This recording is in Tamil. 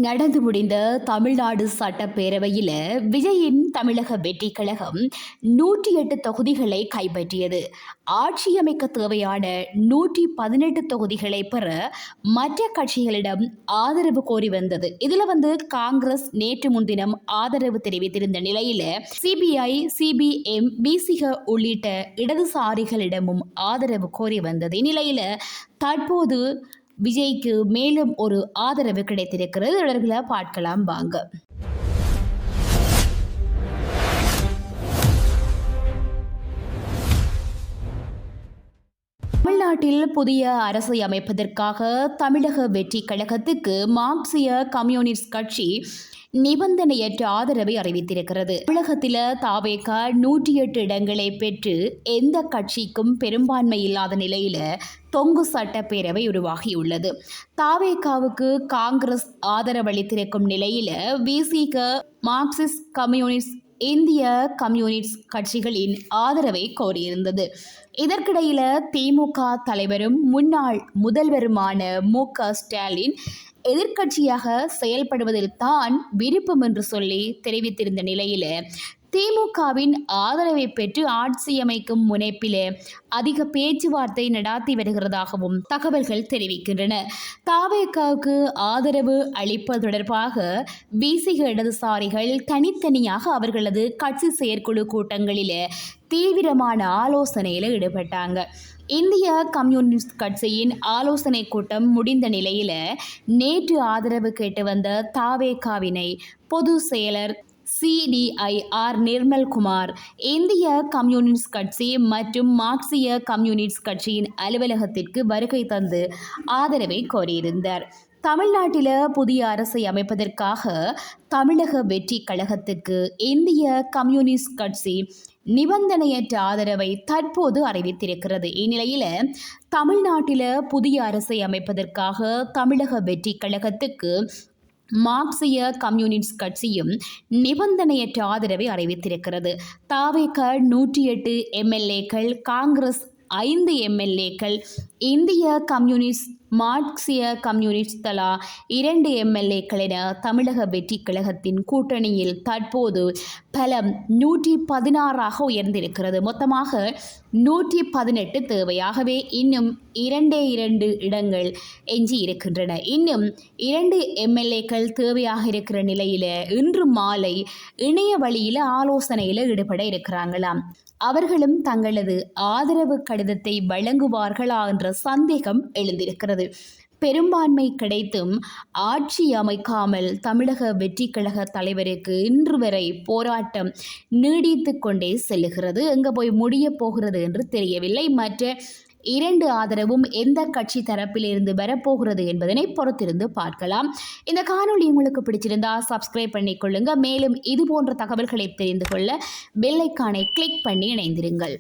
நடந்து முடிந்த தமிழ்நாடு சட்டப்பேரவையில் விஜயின் தமிழக வெற்றி கழகம் 108 தொகுதிகளை கைப்பற்றியது. ஆட்சியமைக்க தேவையான 118 தொகுதிகளை பெற மற்ற கட்சிகளிடம் ஆதரவு கோரி வந்தது. இதுல காங்கிரஸ் நேற்று முன்தினம் ஆதரவு தெரிவித்திருந்த நிலையில சிபிஐ, சிபிஎம், பிசிக உள்ளிட்ட இடதுசாரிகளிடமும் ஆதரவு கோரி வந்தது. இந்நிலையில தற்போது விஜய்க்கு மேலும் ஒரு ஆதரவு கிடைத்திருக்கிறது. தொடர்பில் பார்க்கலாம் வாங்க. தமிழ்நாட்டில் புதிய அரசை அமைப்பதற்காக தமிழக வெற்றி கழகத்துக்கு மார்க்சிய கம்யூனிஸ்ட் கட்சி நிபந்தனையற்ற ஆதரவை அறிவித்திருக்கிறது. தமிழகத்தில் தாவேக 108 இடங்களை பெற்று எந்த கட்சிக்கும் பெரும்பான்மை இல்லாத நிலையில தொங்கு சட்டப்பேரவை உருவாகியுள்ளது. தாவேகாவுக்கு காங்கிரஸ் ஆதரவளித்திருக்கும் நிலையில விசிக, மார்க்சிஸ்ட் கம்யூனிஸ்ட், இந்திய கம்யூனிஸ்ட் கட்சிகளின் ஆதரவை கோரியிருந்தது. இதற்கிடையில திமுக தலைவரும் முன்னாள் முதல்வருமான மு.க. ஸ்டாலின் எதிர்க்கட்சியாக செயல்படுவதில் தான் விருப்பம் என்று சொல்லி தெரிவித்திருந்த நிலையில திமுகவின் ஆதரவை பெற்று ஆட்சி அமைக்கும் முனைப்பில் அதிக பேச்சுவார்த்தை நடாத்தி வருகிறதாகவும் தகவல்கள் தெரிவிக்கின்றன. தாவேகாவுக்கு ஆதரவு அளிப்பது தொடர்பாக பிசிக இடதுசாரிகள் தனித்தனியாக அவர்களது கட்சி செயற்குழு கூட்டங்களில் தீவிரமான ஆலோசனையில் ஈடுபட்டாங்க. இந்திய கம்யூனிஸ்ட் கட்சியின் ஆலோசனை கூட்டம் முடிந்த நிலையில நேற்று ஆதரவு கேட்டு வந்த தாவேகாவினை பொதுச் செயலர் CDIR நிர்மல்குமார் இந்திய கம்யூனிஸ்ட் கட்சி மற்றும் மார்க்சிய கம்யூனிஸ்ட் கட்சியின் அலுவலகத்திற்கு வருகை தந்து ஆதரவை கோரியிருந்தார். தமிழ்நாட்டில் புதிய அரசை அமைப்பதற்காக தமிழக வெற்றி கழகத்துக்கு இந்திய கம்யூனிஸ்ட் கட்சி நிபந்தனையற்ற ஆதரவை தற்போது அறிவித்திருக்கிறது. இந்நிலையில தமிழ்நாட்டில் புதிய அரசை அமைப்பதற்காக தமிழக வெற்றி கழகத்துக்கு மார்க்சிய கம்யூனிஸ்ட் கட்சியும் நிபந்தனையற்ற ஆதரவை அறிவித்திருக்கிறது. தாவேக 108 எம்எல்ஏக்கள், காங்கிரஸ் 5 எம்எல்ஏக்கள், இந்திய கம்யூனிஸ்ட், மார்க்சிய கம்யூனிஸ்ட் தலா 2 எம்எல்ஏக்கள் என தமிழக வெற்றி கழகத்தின் கூட்டணியில் தற்போது பலம் 116ஆக உயர்ந்திருக்கிறது. மொத்தமாக 118 தேவையாகவே இன்னும் 2 இடங்கள் எஞ்சி இருக்கின்றன. இன்னும் 2 எம்எல்ஏக்கள் தேவையாக இருக்கிற நிலையில இன்று மாலை இணைய வழியில ஆலோசனையில் ஈடுபட இருக்கிறாங்களாம். அவர்களும் தங்களது ஆதரவு கடிதத்தை வழங்குவார்களா என்ற சந்தேகம் எழுந்திருக்கிறது. பெரும்பான்மை கிடைத்தும் ஆட்சி அமைக்காமல் தமிழக வெற்றி கழக தலைவருக்கு இன்று வரை போராட்டம் நீடித்து கொண்டே செல்லுகிறது. எங்கே போய் முடிய போகிறது என்று தெரியவில்லை. மற்ற 2 ஆதரவும் எந்த கட்சி தரப்பிலிருந்து வரப்போகிறது என்பதனை பொறுத்திருந்து பார்க்கலாம். இந்த காணொளி உங்களுக்கு பிடிச்சிருந்தா சப்ஸ்கிரைப் பண்ணிக்கொள்ளுங்க. மேலும் இது போன்ற தகவல்களை தெரிந்து கொள்ள பெல் ஐகானை கிளிக் பண்ணி இணைந்திருங்கள்.